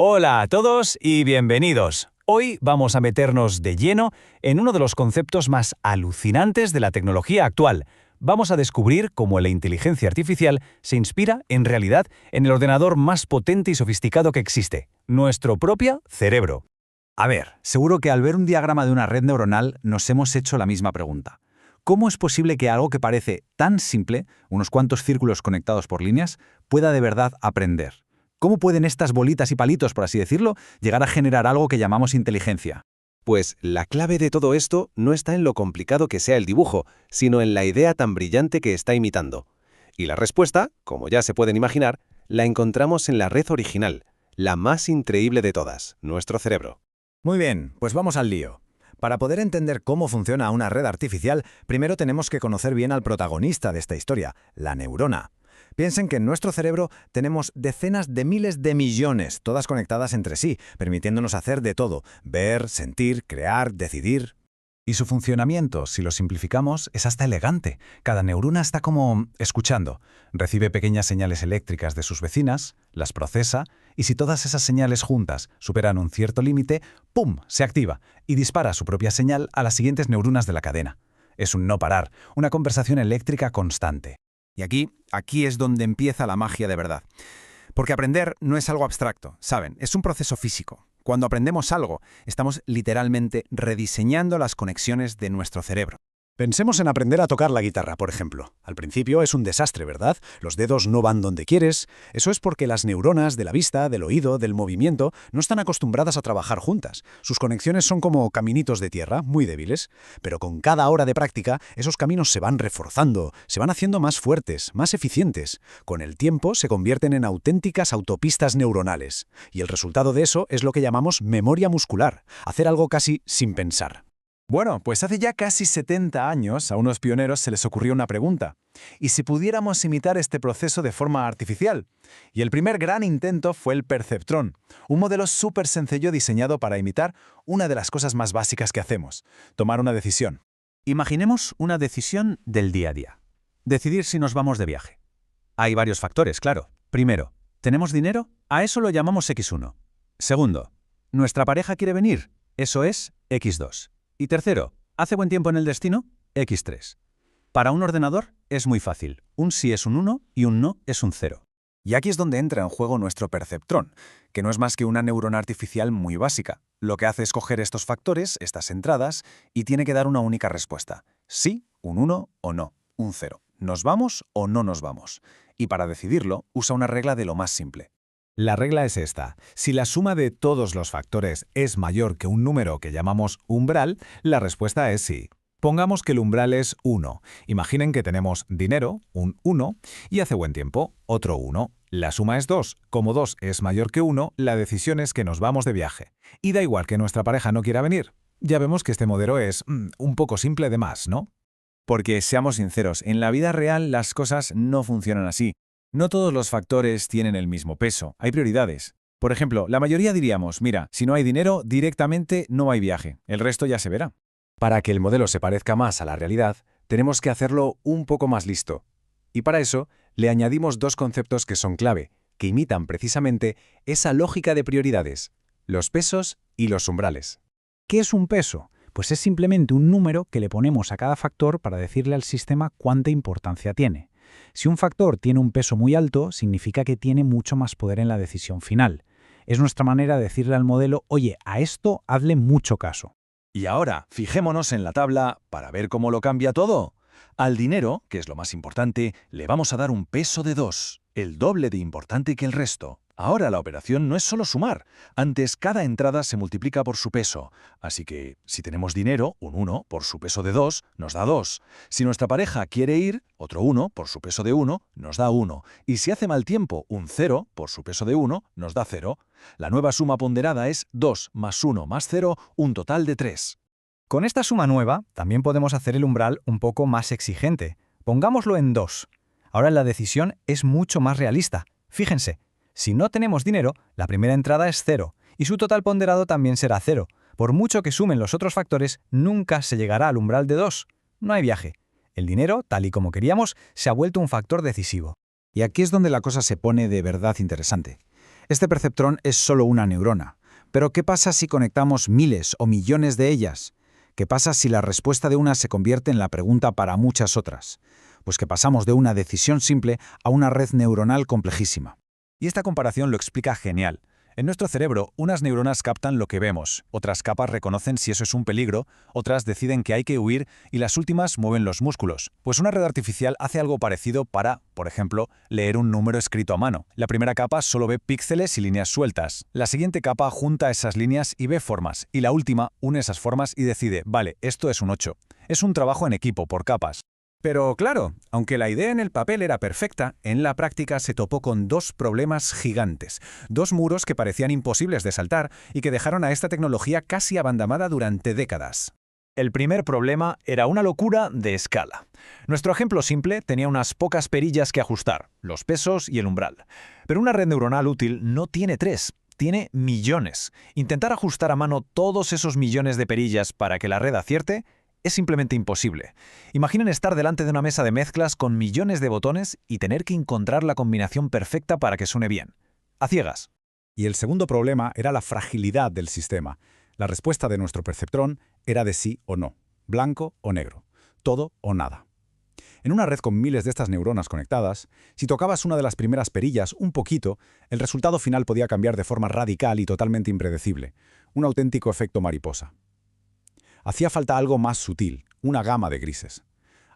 Hola a todos y bienvenidos. Hoy vamos a meternos de lleno en uno de los conceptos más alucinantes de la tecnología actual. Vamos a descubrir cómo la inteligencia artificial se inspira, en realidad, en el ordenador más potente y sofisticado que existe, nuestro propio cerebro. A ver, seguro que al ver un diagrama de una red neuronal nos hemos hecho la misma pregunta. ¿Cómo es posible que algo que parece tan simple, unos cuantos círculos conectados por líneas, pueda de verdad aprender? ¿Cómo pueden estas bolitas y palitos, por así decirlo, llegar a generar algo que llamamos inteligencia? Pues la clave de todo esto no está en lo complicado que sea el dibujo, sino en la idea tan brillante que está imitando. Y la respuesta, como ya se pueden imaginar, la encontramos en la red original, la más increíble de todas, nuestro cerebro. Muy bien, pues vamos al lío. Para poder entender cómo funciona una red artificial, primero tenemos que conocer bien al protagonista de esta historia, la neurona. Piensen que en nuestro cerebro tenemos decenas de miles de millones, todas conectadas entre sí, permitiéndonos hacer de todo: ver, sentir, crear, decidir. Y su funcionamiento, si lo simplificamos, es hasta elegante. Cada neurona está como escuchando. Recibe pequeñas señales eléctricas de sus vecinas, las procesa, y si todas esas señales juntas superan un cierto límite, ¡pum!, se activa y dispara su propia señal a las siguientes neuronas de la cadena. Es un no parar, una conversación eléctrica constante. Y aquí es donde empieza la magia de verdad. Porque aprender no es algo abstracto, ¿saben? Es un proceso físico. Cuando aprendemos algo, estamos literalmente rediseñando las conexiones de nuestro cerebro. Pensemos en aprender a tocar la guitarra, por ejemplo. Al principio es un desastre, ¿verdad? Los dedos no van donde quieres. Eso es porque las neuronas de la vista, del oído, del movimiento, no están acostumbradas a trabajar juntas. Sus conexiones son como caminitos de tierra, muy débiles. Pero con cada hora de práctica, esos caminos se van reforzando, se van haciendo más fuertes, más eficientes. Con el tiempo se convierten en auténticas autopistas neuronales. Y el resultado de eso es lo que llamamos memoria muscular, hacer algo casi sin pensar. Bueno, pues hace ya casi 70 años a unos pioneros se les ocurrió una pregunta: ¿y si pudiéramos imitar este proceso de forma artificial? Y el primer gran intento fue el perceptrón, un modelo súper sencillo diseñado para imitar una de las cosas más básicas que hacemos: tomar una decisión. Imaginemos una decisión del día a día. Decidir si nos vamos de viaje. Hay varios factores, claro. Primero, ¿tenemos dinero? A eso lo llamamos X1. Segundo, ¿nuestra pareja quiere venir? Eso es X2. Y tercero, ¿hace buen tiempo en el destino? X3. Para un ordenador es muy fácil. Un sí es un 1 y un no es un 0. Y aquí es donde entra en juego nuestro perceptrón, que no es más que una neurona artificial muy básica. Lo que hace es coger estos factores, estas entradas, y tiene que dar una única respuesta: sí, un 1 o no, un 0. ¿Nos vamos o no nos vamos? Y para decidirlo, usa una regla de lo más simple. La regla es esta: si la suma de todos los factores es mayor que un número que llamamos umbral, la respuesta es sí. Pongamos que el umbral es 1. Imaginen que tenemos dinero, un 1, y hace buen tiempo, otro 1. La suma es 2. Como 2 es mayor que 1, la decisión es que nos vamos de viaje. Y da igual que nuestra pareja no quiera venir. Ya vemos que este modelo es un poco simple de más, ¿no? Porque, seamos sinceros, en la vida real las cosas no funcionan así. No todos los factores tienen el mismo peso, hay prioridades. Por ejemplo, la mayoría diríamos: mira, si no hay dinero, directamente no hay viaje, el resto ya se verá. Para que el modelo se parezca más a la realidad, tenemos que hacerlo un poco más listo. Y para eso, le añadimos dos conceptos que son clave, que imitan precisamente esa lógica de prioridades: los pesos y los umbrales. ¿Qué es un peso? Pues es simplemente un número que le ponemos a cada factor para decirle al sistema cuánta importancia tiene. Si un factor tiene un peso muy alto, significa que tiene mucho más poder en la decisión final. Es nuestra manera de decirle al modelo: oye, a esto hazle mucho caso. Y ahora, fijémonos en la tabla para ver cómo lo cambia todo. Al dinero, que es lo más importante, le vamos a dar un peso de 2, el doble de importante que el resto. Ahora la operación no es solo sumar. Antes, cada entrada se multiplica por su peso. Así que, si tenemos dinero, un 1 por su peso de 2 nos da 2. Si nuestra pareja quiere ir, otro 1 por su peso de 1 nos da 1. Y si hace mal tiempo, un 0 por su peso de 1 nos da 0. La nueva suma ponderada es 2 más 1 más 0, un total de 3. Con esta suma nueva, también podemos hacer el umbral un poco más exigente. Pongámoslo en 2. Ahora la decisión es mucho más realista. Fíjense, si no tenemos dinero, la primera entrada es 0, y su total ponderado también será 0. Por mucho que sumen los otros factores, nunca se llegará al umbral de 2. No hay viaje. El dinero, tal y como queríamos, se ha vuelto un factor decisivo. Y aquí es donde la cosa se pone de verdad interesante. Este perceptrón es solo una neurona. Pero ¿qué pasa si conectamos miles o millones de ellas? ¿Qué pasa si la respuesta de una se convierte en la pregunta para muchas otras? Pues que pasamos de una decisión simple a una red neuronal complejísima. Y esta comparación lo explica genial. En nuestro cerebro, unas neuronas captan lo que vemos, otras capas reconocen si eso es un peligro, otras deciden que hay que huir y las últimas mueven los músculos. Pues una red artificial hace algo parecido para, por ejemplo, leer un número escrito a mano. La primera capa solo ve píxeles y líneas sueltas. La siguiente capa junta esas líneas y ve formas. Y la última une esas formas y decide, vale, esto es un 8. Es un trabajo en equipo, por capas. Pero claro, aunque la idea en el papel era perfecta, en la práctica se topó con dos problemas gigantes, dos muros que parecían imposibles de saltar y que dejaron a esta tecnología casi abandonada durante décadas. El primer problema era una locura de escala. Nuestro ejemplo simple tenía unas pocas perillas que ajustar, los pesos y el umbral. Pero una red neuronal útil no tiene 3, tiene millones. Intentar ajustar a mano todos esos millones de perillas para que la red acierte es simplemente imposible. Imaginen estar delante de una mesa de mezclas con millones de botones y tener que encontrar la combinación perfecta para que suene bien. A ciegas. Y el segundo problema era la fragilidad del sistema. La respuesta de nuestro perceptrón era de sí o no, blanco o negro, todo o nada. En una red con miles de estas neuronas conectadas, si tocabas una de las primeras perillas un poquito, el resultado final podía cambiar de forma radical y totalmente impredecible, un auténtico efecto mariposa. Hacía falta algo más sutil, una gama de grises.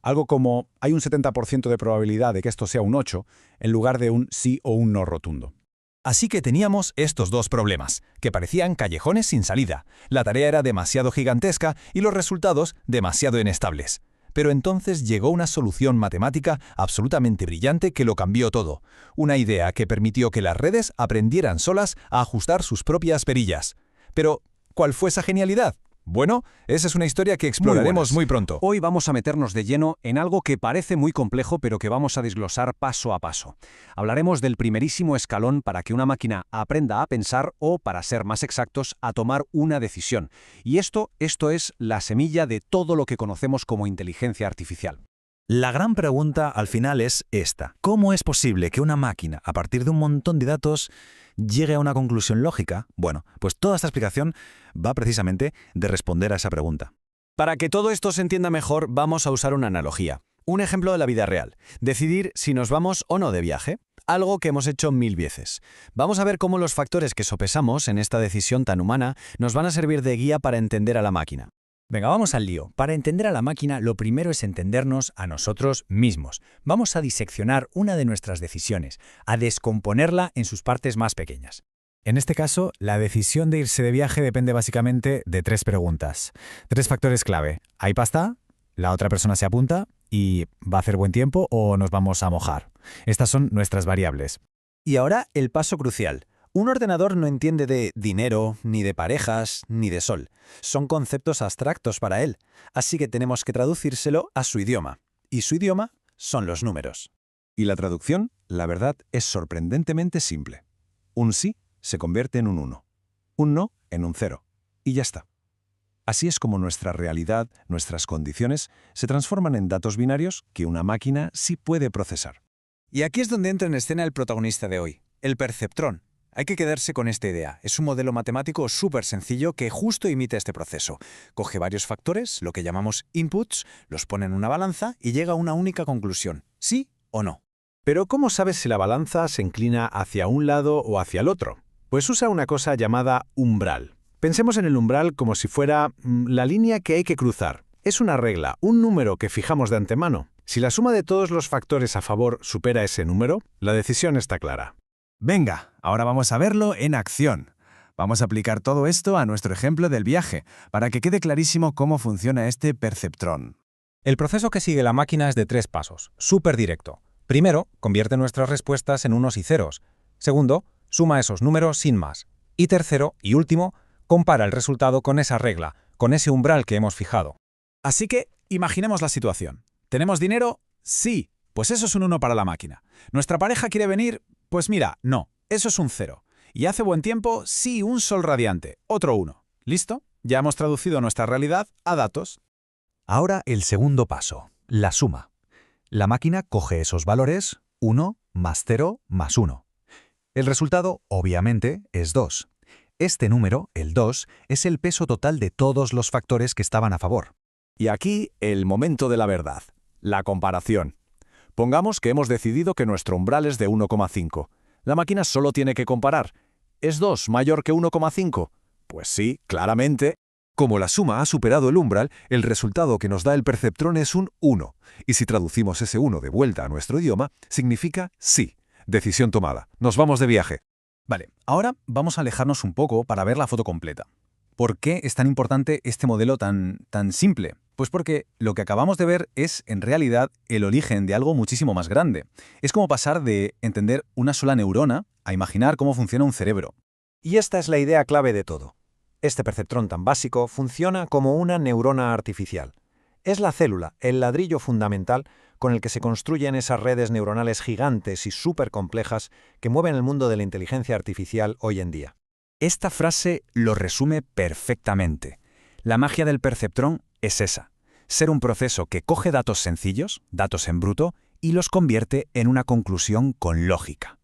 Algo como, hay un 70% de probabilidad de que esto sea un 8, en lugar de un sí o un no rotundo. Así que teníamos estos dos problemas, que parecían callejones sin salida. La tarea era demasiado gigantesca y los resultados demasiado inestables. Pero entonces llegó una solución matemática absolutamente brillante que lo cambió todo. Una idea que permitió que las redes aprendieran solas a ajustar sus propias perillas. Pero, ¿cuál fue esa genialidad? Bueno, esa es una historia que exploraremos muy pronto. Hoy vamos a meternos de lleno en algo que parece muy complejo pero que vamos a desglosar paso a paso. Hablaremos del primerísimo escalón para que una máquina aprenda a pensar o, para ser más exactos, a tomar una decisión. Y esto es la semilla de todo lo que conocemos como inteligencia artificial. La gran pregunta al final es esta. ¿Cómo es posible que una máquina, a partir de un montón de datos, llegue a una conclusión lógica? Bueno, pues toda esta explicación va precisamente de responder a esa pregunta. Para que todo esto se entienda mejor, vamos a usar una analogía. Un ejemplo de la vida real. Decidir si nos vamos o no de viaje. Algo que hemos hecho 1000 veces. Vamos a ver cómo los factores que sopesamos en esta decisión tan humana nos van a servir de guía para entender a la máquina. Venga, vamos al lío. Para entender a la máquina, lo primero es entendernos a nosotros mismos. Vamos a diseccionar una de nuestras decisiones, a descomponerla en sus partes más pequeñas. En este caso, la decisión de irse de viaje depende básicamente de 3 preguntas. 3 factores clave. ¿Hay pasta? ¿La otra persona se apunta? ¿Y va a hacer buen tiempo o nos vamos a mojar? Estas son nuestras variables. Y ahora el paso crucial. Un ordenador no entiende de dinero, ni de parejas, ni de sol. Son conceptos abstractos para él, así que tenemos que traducírselo a su idioma. Y su idioma son los números. Y la traducción, la verdad, es sorprendentemente simple. Un sí se convierte en un 1, un no en un 0, y ya está. Así es como nuestra realidad, nuestras condiciones, se transforman en datos binarios que una máquina sí puede procesar. Y aquí es donde entra en escena el protagonista de hoy, el perceptrón. Hay que quedarse con esta idea. Es un modelo matemático súper sencillo que justo imita este proceso. Coge varios factores, lo que llamamos inputs, los pone en una balanza y llega a una única conclusión, sí o no. Pero ¿cómo sabes si la balanza se inclina hacia un lado o hacia el otro? Pues usa una cosa llamada umbral. Pensemos en el umbral como si fuera la línea que hay que cruzar. Es una regla, un número que fijamos de antemano. Si la suma de todos los factores a favor supera ese número, la decisión está clara. Venga, ahora vamos a verlo en acción. Vamos a aplicar todo esto a nuestro ejemplo del viaje, para que quede clarísimo cómo funciona este perceptrón. El proceso que sigue la máquina es de 3 pasos, súper directo. Primero, convierte nuestras respuestas en unos y ceros. Segundo, suma esos números sin más. Y tercero, y último, compara el resultado con esa regla, con ese umbral que hemos fijado. Así que, imaginemos la situación. ¿Tenemos dinero? Sí. Pues eso es un 1 para la máquina. ¿Nuestra pareja quiere venir? Pues mira, no. Eso es un 0. ¿Y hace buen tiempo? Sí, un sol radiante. Otro 1. ¿Listo? Ya hemos traducido nuestra realidad a datos. Ahora el segundo paso, la suma. La máquina coge esos valores, 1 más 0 más 1. El resultado, obviamente, es 2. Este número, el 2, es el peso total de todos los factores que estaban a favor. Y aquí el momento de la verdad, la comparación. Pongamos que hemos decidido que nuestro umbral es de 1,5. La máquina solo tiene que comparar. ¿Es 2 mayor que 1,5? Pues sí, claramente. Como la suma ha superado el umbral, el resultado que nos da el perceptrón es un 1. Y si traducimos ese 1 de vuelta a nuestro idioma, significa sí. Decisión tomada. Nos vamos de viaje. Vale, ahora vamos a alejarnos un poco para ver la foto completa. ¿Por qué es tan importante este modelo tan simple? Pues porque lo que acabamos de ver es, en realidad, el origen de algo muchísimo más grande. Es como pasar de entender una sola neurona a imaginar cómo funciona un cerebro. Y esta es la idea clave de todo. Este perceptrón tan básico funciona como una neurona artificial. Es la célula, el ladrillo fundamental con el que se construyen esas redes neuronales gigantes y súper complejas que mueven el mundo de la inteligencia artificial hoy en día. Esta frase lo resume perfectamente. La magia del perceptrón es esa: ser un proceso que coge datos sencillos, datos en bruto, y los convierte en una conclusión con lógica.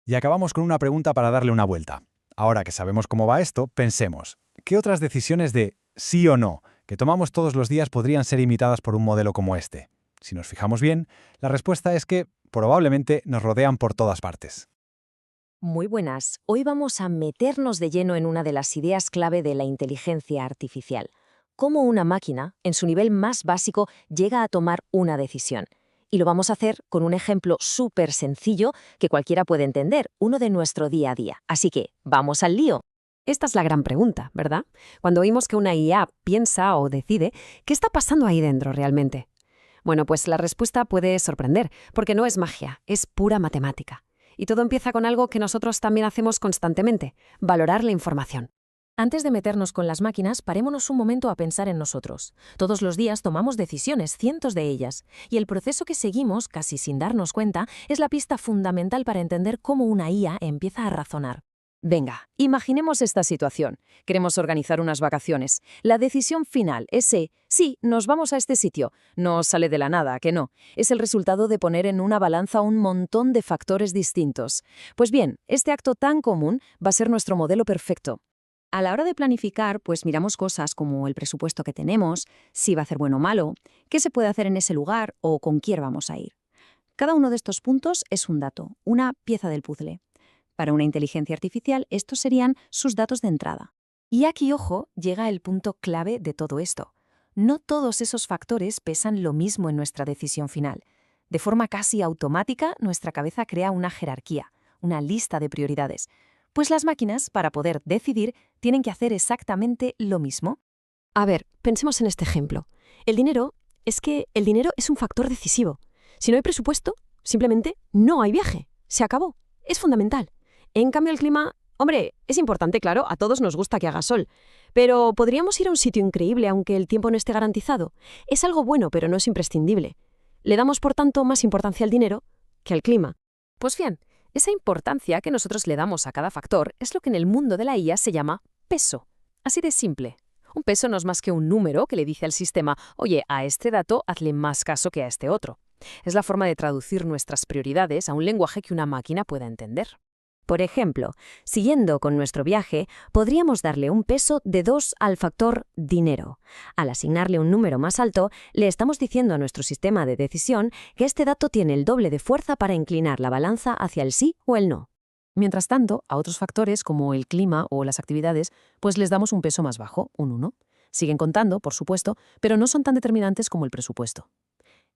Y acabamos con una pregunta para darle una vuelta. Ahora que sabemos cómo va esto, pensemos, ¿qué otras decisiones de sí o no que tomamos todos los días podrían ser imitadas por un modelo como este? Si nos fijamos bien, la respuesta es que probablemente nos rodean por todas partes. Muy buenas. Hoy vamos a meternos de lleno en una de las ideas clave de la inteligencia artificial. Cómo una máquina, en su nivel más básico, llega a tomar una decisión. Y lo vamos a hacer con un ejemplo súper sencillo que cualquiera puede entender, uno de nuestro día a día. Así que, ¡vamos al lío! Esta es la gran pregunta, ¿verdad? Cuando oímos que una IA piensa o decide, ¿qué está pasando ahí dentro realmente? Bueno, pues la respuesta puede sorprender, porque no es magia, es pura matemática. Y todo empieza con algo que nosotros también hacemos constantemente: valorar la información. Antes de meternos con las máquinas, parémonos un momento a pensar en nosotros. Todos los días tomamos decisiones, cientos de ellas, y el proceso que seguimos, casi sin darnos cuenta, es la pista fundamental para entender cómo una IA empieza a razonar. Venga, imaginemos esta situación. Queremos organizar unas vacaciones. La decisión final, ese sí, nos vamos a este sitio, no sale de la nada, ¿a que no? Es el resultado de poner en una balanza un montón de factores distintos. Pues bien, este acto tan común va a ser nuestro modelo perfecto. A la hora de planificar, pues miramos cosas como el presupuesto que tenemos, si va a ser bueno o malo, qué se puede hacer en ese lugar o con quién vamos a ir. Cada uno de estos puntos es un dato, una pieza del puzzle. Para una inteligencia artificial, estos serían sus datos de entrada. Y aquí, ojo, llega el punto clave de todo esto. No todos esos factores pesan lo mismo en nuestra decisión final. De forma casi automática, nuestra cabeza crea una jerarquía, una lista de prioridades. Pues las máquinas, para poder decidir, tienen que hacer exactamente lo mismo. A ver, pensemos en este ejemplo. El dinero es un factor decisivo. Si no hay presupuesto, simplemente no hay viaje. Se acabó. Es fundamental. En cambio, el clima, hombre, es importante, claro, a todos nos gusta que haga sol. Pero ¿podríamos ir a un sitio increíble aunque el tiempo no esté garantizado? Es algo bueno, pero no es imprescindible. Le damos, por tanto, más importancia al dinero que al clima. Pues bien, esa importancia que nosotros le damos a cada factor es lo que en el mundo de la IA se llama peso. Así de simple. Un peso no es más que un número que le dice al sistema: oye, a este dato hazle más caso que a este otro. Es la forma de traducir nuestras prioridades a un lenguaje que una máquina pueda entender. Por ejemplo, siguiendo con nuestro viaje, podríamos darle un peso de 2 al factor dinero. Al asignarle un número más alto, le estamos diciendo a nuestro sistema de decisión que este dato tiene el doble de fuerza para inclinar la balanza hacia el sí o el no. Mientras tanto, a otros factores como el clima o las actividades, pues les damos un peso más bajo, un 1. Siguen contando, por supuesto, pero no son tan determinantes como el presupuesto.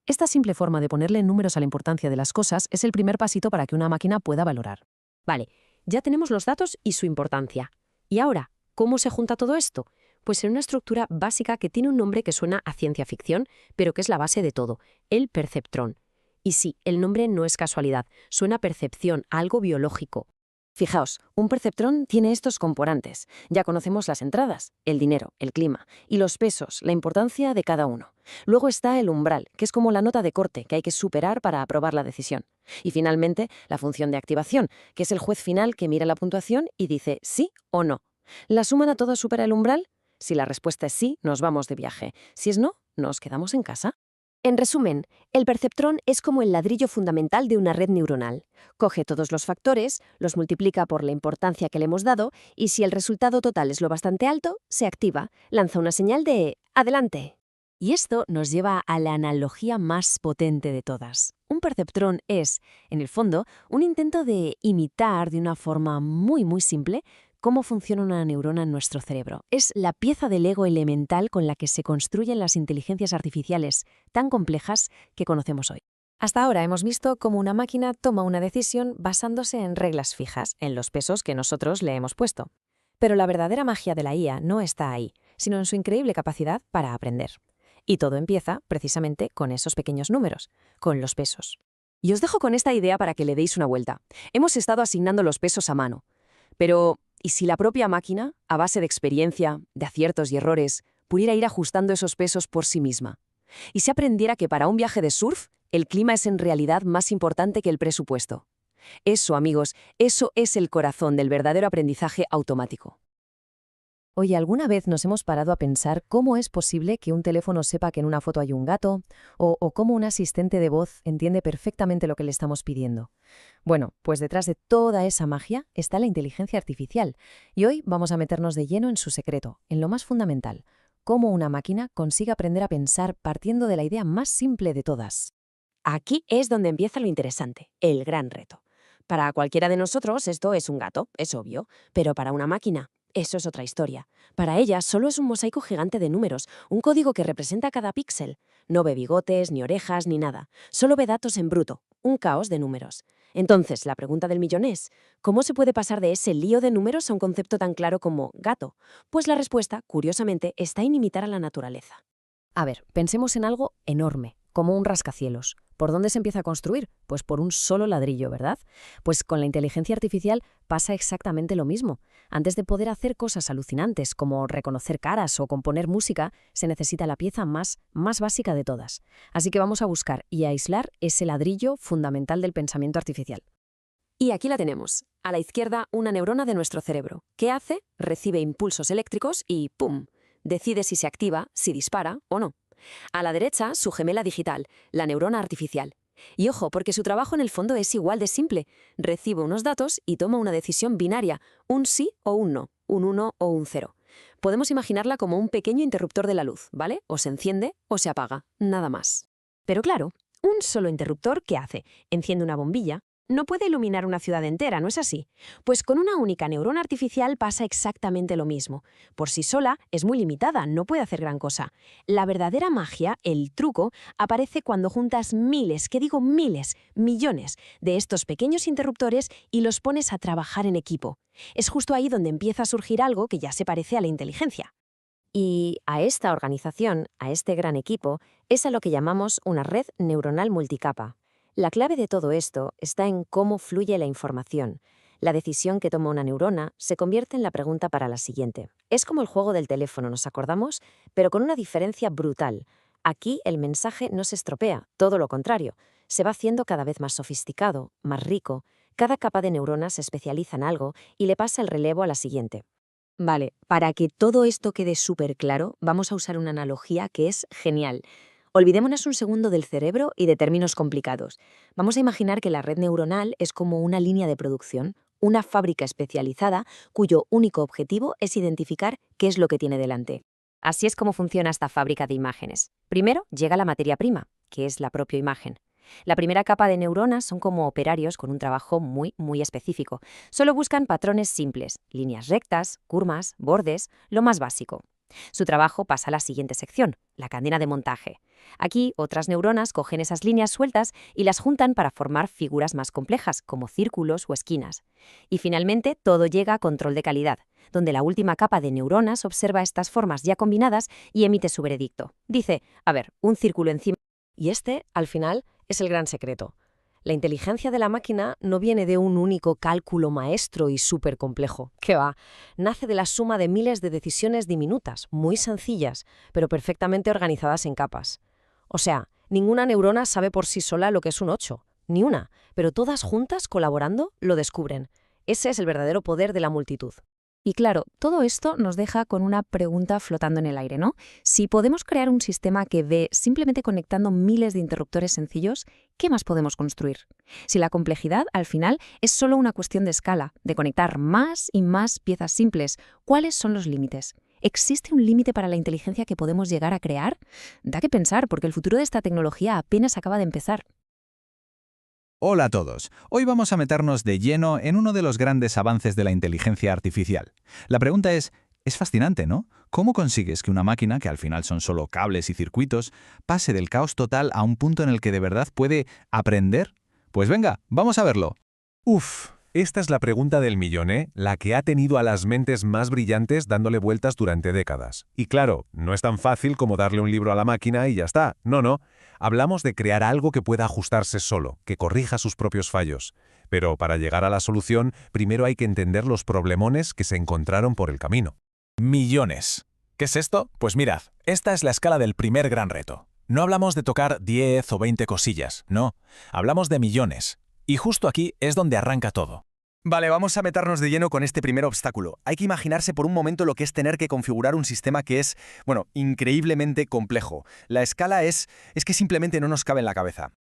Esta simple forma de ponerle números a la importancia de las cosas es el primer pasito para que una máquina pueda valorar. Vale, ya tenemos los datos y su importancia. ¿Y ahora, cómo se junta todo esto? Pues en una estructura básica que tiene un nombre que suena a ciencia ficción, pero que es la base de todo: el perceptrón. Y sí, el nombre no es casualidad, suena a percepción, a algo biológico. Fijaos, un perceptrón tiene estos componentes. Ya conocemos las entradas, el dinero, el clima, y los pesos, la importancia de cada uno. Luego está el umbral, que es como la nota de corte que hay que superar para aprobar la decisión. Y finalmente, la función de activación, que es el juez final que mira la puntuación y dice sí o no. ¿La suma de todo supera el umbral? Si la respuesta es sí, nos vamos de viaje. Si es no, nos quedamos en casa. En resumen, el perceptrón es como el ladrillo fundamental de una red neuronal. Coge todos los factores, los multiplica por la importancia que le hemos dado y si el resultado total es lo bastante alto, se activa, lanza una señal de ¡adelante! Y esto nos lleva a la analogía más potente de todas. Un perceptrón es, en el fondo, un intento de imitar de una forma muy simple cómo funciona una neurona en nuestro cerebro. Es la pieza del Lego elemental con la que se construyen las inteligencias artificiales tan complejas que conocemos hoy. Hasta ahora hemos visto cómo una máquina toma una decisión basándose en reglas fijas, en los pesos que nosotros le hemos puesto. Pero la verdadera magia de la IA no está ahí, sino en su increíble capacidad para aprender. Y todo empieza, precisamente, con esos pequeños números, con los pesos. Y os dejo con esta idea para que le deis una vuelta. Hemos estado asignando los pesos a mano. Pero, ¿y si la propia máquina, a base de experiencia, de aciertos y errores, pudiera ir ajustando esos pesos por sí misma? ¿Y si aprendiera que para un viaje de surf, el clima es en realidad más importante que el presupuesto? Eso, amigos, eso es el corazón del verdadero aprendizaje automático. Oye, ¿alguna vez nos hemos parado a pensar cómo es posible que un teléfono sepa que en una foto hay un gato? ¿O cómo un asistente de voz entiende perfectamente lo que le estamos pidiendo? Bueno, pues detrás de toda esa magia está la inteligencia artificial. Y hoy vamos a meternos de lleno en su secreto, en lo más fundamental, cómo una máquina consigue aprender a pensar partiendo de la idea más simple de todas. Aquí es donde empieza lo interesante, el gran reto. Para cualquiera de nosotros esto es un gato, es obvio, pero para una máquina eso es otra historia. Para ella solo es un mosaico gigante de números, un código que representa cada píxel. No ve bigotes, ni orejas, ni nada. Solo ve datos en bruto, un caos de números. Entonces, la pregunta del millón es, ¿cómo se puede pasar de ese lío de números a un concepto tan claro como gato? Pues la respuesta, curiosamente, está en imitar a la naturaleza. A ver, pensemos en algo enorme, como un rascacielos. ¿Por dónde se empieza a construir? Pues por un solo ladrillo, ¿verdad? Pues con la inteligencia artificial pasa exactamente lo mismo. Antes de poder hacer cosas alucinantes como reconocer caras o componer música, se necesita la pieza más básica de todas. Así que vamos a buscar y a aislar ese ladrillo fundamental del pensamiento artificial. Y aquí la tenemos. A la izquierda, una neurona de nuestro cerebro. ¿Qué hace? Recibe impulsos eléctricos y ¡pum! Decide si se activa, si dispara o no. A la derecha, su gemela digital, la neurona artificial. Y ojo, porque su trabajo en el fondo es igual de simple. Recibe unos datos y toma una decisión binaria, un sí o un no, un 1 o un 0. Podemos imaginarla como un pequeño interruptor de la luz, ¿vale? O se enciende o se apaga, nada más. Pero claro, un solo interruptor, ¿qué hace? Enciende una bombilla. No puede iluminar una ciudad entera, ¿no es así? Pues con una única neurona artificial pasa exactamente lo mismo. Por sí sola es muy limitada, no puede hacer gran cosa. La verdadera magia, el truco, aparece cuando juntas miles, millones de estos pequeños interruptores y los pones a trabajar en equipo. Es justo ahí donde empieza a surgir algo que ya se parece a la inteligencia. Y a esta organización, a este gran equipo, es a lo que llamamos una red neuronal multicapa. La clave de todo esto está en cómo fluye la información. La decisión que toma una neurona se convierte en la pregunta para la siguiente. Es como el juego del teléfono, ¿nos acordamos? Pero con una diferencia brutal. Aquí el mensaje no se estropea, todo lo contrario. Se va haciendo cada vez más sofisticado, más rico. Cada capa de neuronas se especializa en algo y le pasa el relevo a la siguiente. Vale, para que todo esto quede súper claro, vamos a usar una analogía que es genial. Olvidémonos un segundo del cerebro y de términos complicados. Vamos a imaginar que la red neuronal es como una línea de producción, una fábrica especializada cuyo único objetivo es identificar qué es lo que tiene delante. Así es como funciona esta fábrica de imágenes. Primero llega la materia prima, que es la propia imagen. La primera capa de neuronas son como operarios con un trabajo muy específico. Solo buscan patrones simples, líneas rectas, curvas, bordes, lo más básico. Su trabajo pasa a la siguiente sección, la cadena de montaje. Aquí, otras neuronas cogen esas líneas sueltas y las juntan para formar figuras más complejas, como círculos o esquinas. Y finalmente, todo llega a control de calidad, donde la última capa de neuronas observa estas formas ya combinadas y emite su veredicto. Dice, a ver, un círculo encima. Y este, al final, es el gran secreto. La inteligencia de la máquina no viene de un único cálculo maestro y súper complejo. ¿Qué va? Nace de la suma de miles de decisiones diminutas, muy sencillas, pero perfectamente organizadas en capas. O sea, ninguna neurona sabe por sí sola lo que es un 8, ni una, pero todas juntas, colaborando, lo descubren. Ese es el verdadero poder de la multitud. Y claro, todo esto nos deja con una pregunta flotando en el aire, ¿no? Si podemos crear un sistema que ve simplemente conectando miles de interruptores sencillos, ¿qué más podemos construir? Si la complejidad, al final, es solo una cuestión de escala, de conectar más y más piezas simples, ¿cuáles son los límites? ¿Existe un límite para la inteligencia que podemos llegar a crear? Da que pensar, porque el futuro de esta tecnología apenas acaba de empezar. Hola a todos. Hoy vamos a meternos de lleno en uno de los grandes avances de la inteligencia artificial. La pregunta es fascinante, ¿no? ¿Cómo consigues que una máquina, que al final son solo cables y circuitos, pase del caos total a un punto en el que de verdad puede aprender? Pues venga, vamos a verlo. Esta es la pregunta del millón, ¿eh? La que ha tenido a las mentes más brillantes dándole vueltas durante décadas. Y claro, no es tan fácil como darle un libro a la máquina y ya está. No. Hablamos de crear algo que pueda ajustarse solo, que corrija sus propios fallos. Pero para llegar a la solución, primero hay que entender los problemones que se encontraron por el camino. Millones. ¿Qué es esto? Pues mirad, esta es la escala del primer gran reto. No hablamos de tocar 10 o 20 cosillas, no. Hablamos de millones. Y justo aquí es donde arranca todo. Vale, vamos a meternos de lleno con este primer obstáculo. Hay que imaginarse por un momento lo que es tener que configurar un sistema que es, increíblemente complejo. La escala es que simplemente no nos cabe en la cabeza.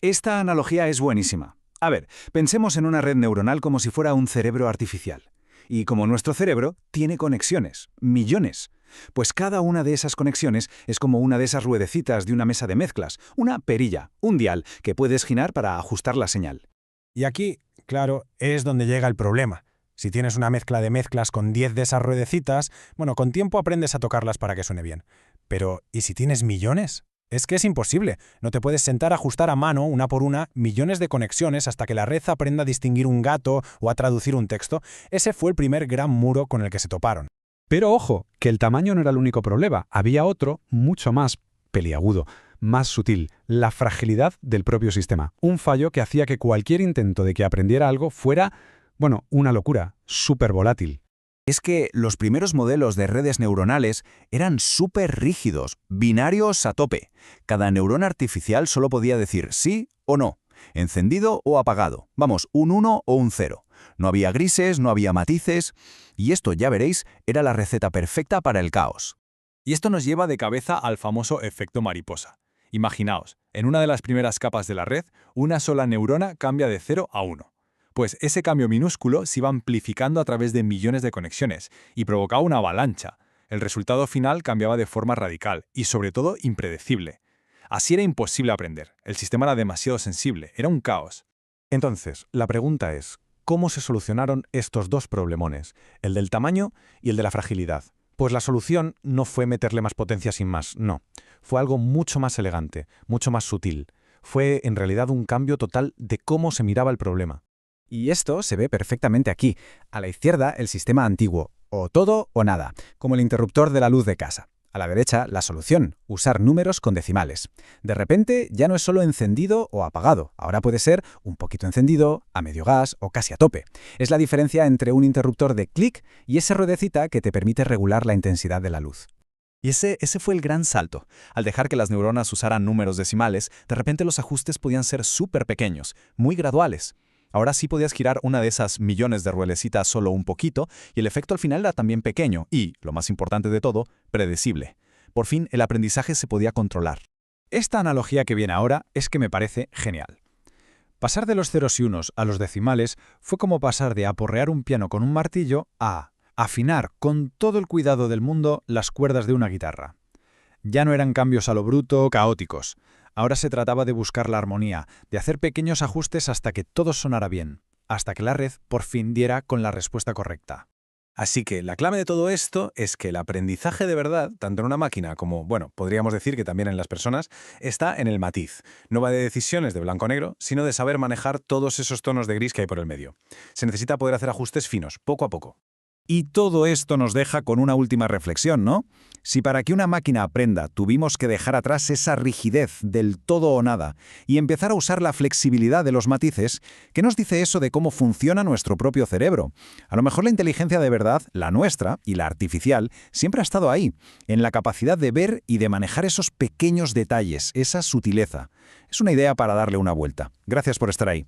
Esta analogía es buenísima. A ver, pensemos en una red neuronal como si fuera un cerebro artificial. Y como nuestro cerebro tiene conexiones, millones. Pues cada una de esas conexiones es como una de esas ruedecitas de una mesa de mezclas, una perilla, un dial, que puedes girar para ajustar la señal. Y aquí, claro, es donde llega el problema. Si tienes una mezcla de mezclas con 10 de esas ruedecitas, con tiempo aprendes a tocarlas para que suene bien. Pero, ¿y si tienes millones? Es que es imposible. No te puedes sentar a ajustar a mano, una por una, millones de conexiones hasta que la red aprenda a distinguir un gato o a traducir un texto. Ese fue el primer gran muro con el que se toparon. Pero ojo, que el tamaño no era el único problema. Había otro, mucho más peliagudo, más sutil, la fragilidad del propio sistema. Un fallo que hacía que cualquier intento de que aprendiera algo fuera, una locura, súper volátil. Es que los primeros modelos de redes neuronales eran súper rígidos, binarios a tope. Cada neurona artificial solo podía decir sí o no, encendido o apagado. Un 1 o un 0. No había grises, no había matices. Y esto, ya veréis, era la receta perfecta para el caos. Y esto nos lleva de cabeza al famoso efecto mariposa. Imaginaos, en una de las primeras capas de la red, una sola neurona cambia de 0 a 1. Pues ese cambio minúsculo se iba amplificando a través de millones de conexiones y provocaba una avalancha. El resultado final cambiaba de forma radical y, sobre todo, impredecible. Así era imposible aprender. El sistema era demasiado sensible, era un caos. Entonces, la pregunta es, ¿cómo se solucionaron estos dos problemones, el del tamaño y el de la fragilidad? Pues la solución no fue meterle más potencia sin más, no. Fue algo mucho más elegante, mucho más sutil. Fue, en realidad, un cambio total de cómo se miraba el problema. Y esto se ve perfectamente aquí. A la izquierda, el sistema antiguo, o todo o nada, como el interruptor de la luz de casa. A la derecha, la solución, usar números con decimales. De repente, ya no es solo encendido o apagado. Ahora puede ser un poquito encendido, a medio gas o casi a tope. Es la diferencia entre un interruptor de clic y esa ruedecita que te permite regular la intensidad de la luz. Y ese fue el gran salto. Al dejar que las neuronas usaran números decimales, de repente los ajustes podían ser súper pequeños, muy graduales. Ahora sí podías girar una de esas millones de ruedecitas solo un poquito, y el efecto al final era también pequeño y, lo más importante de todo, predecible. Por fin, el aprendizaje se podía controlar. Esta analogía que viene ahora es que me parece genial. Pasar de los ceros y unos a los decimales fue como pasar de aporrear un piano con un martillo a afinar con todo el cuidado del mundo las cuerdas de una guitarra. Ya no eran cambios a lo bruto, caóticos. Ahora se trataba de buscar la armonía, de hacer pequeños ajustes hasta que todo sonara bien, hasta que la red por fin diera con la respuesta correcta. Así que la clave de todo esto es que el aprendizaje de verdad, tanto en una máquina como, podríamos decir que también en las personas, está en el matiz. No va de decisiones de blanco o negro, sino de saber manejar todos esos tonos de gris que hay por el medio. Se necesita poder hacer ajustes finos, poco a poco. Y todo esto nos deja con una última reflexión, ¿no? Si para que una máquina aprenda tuvimos que dejar atrás esa rigidez del todo o nada y empezar a usar la flexibilidad de los matices, ¿qué nos dice eso de cómo funciona nuestro propio cerebro? A lo mejor la inteligencia de verdad, la nuestra y la artificial, siempre ha estado ahí, en la capacidad de ver y de manejar esos pequeños detalles, esa sutileza. Es una idea para darle una vuelta. Gracias por estar ahí.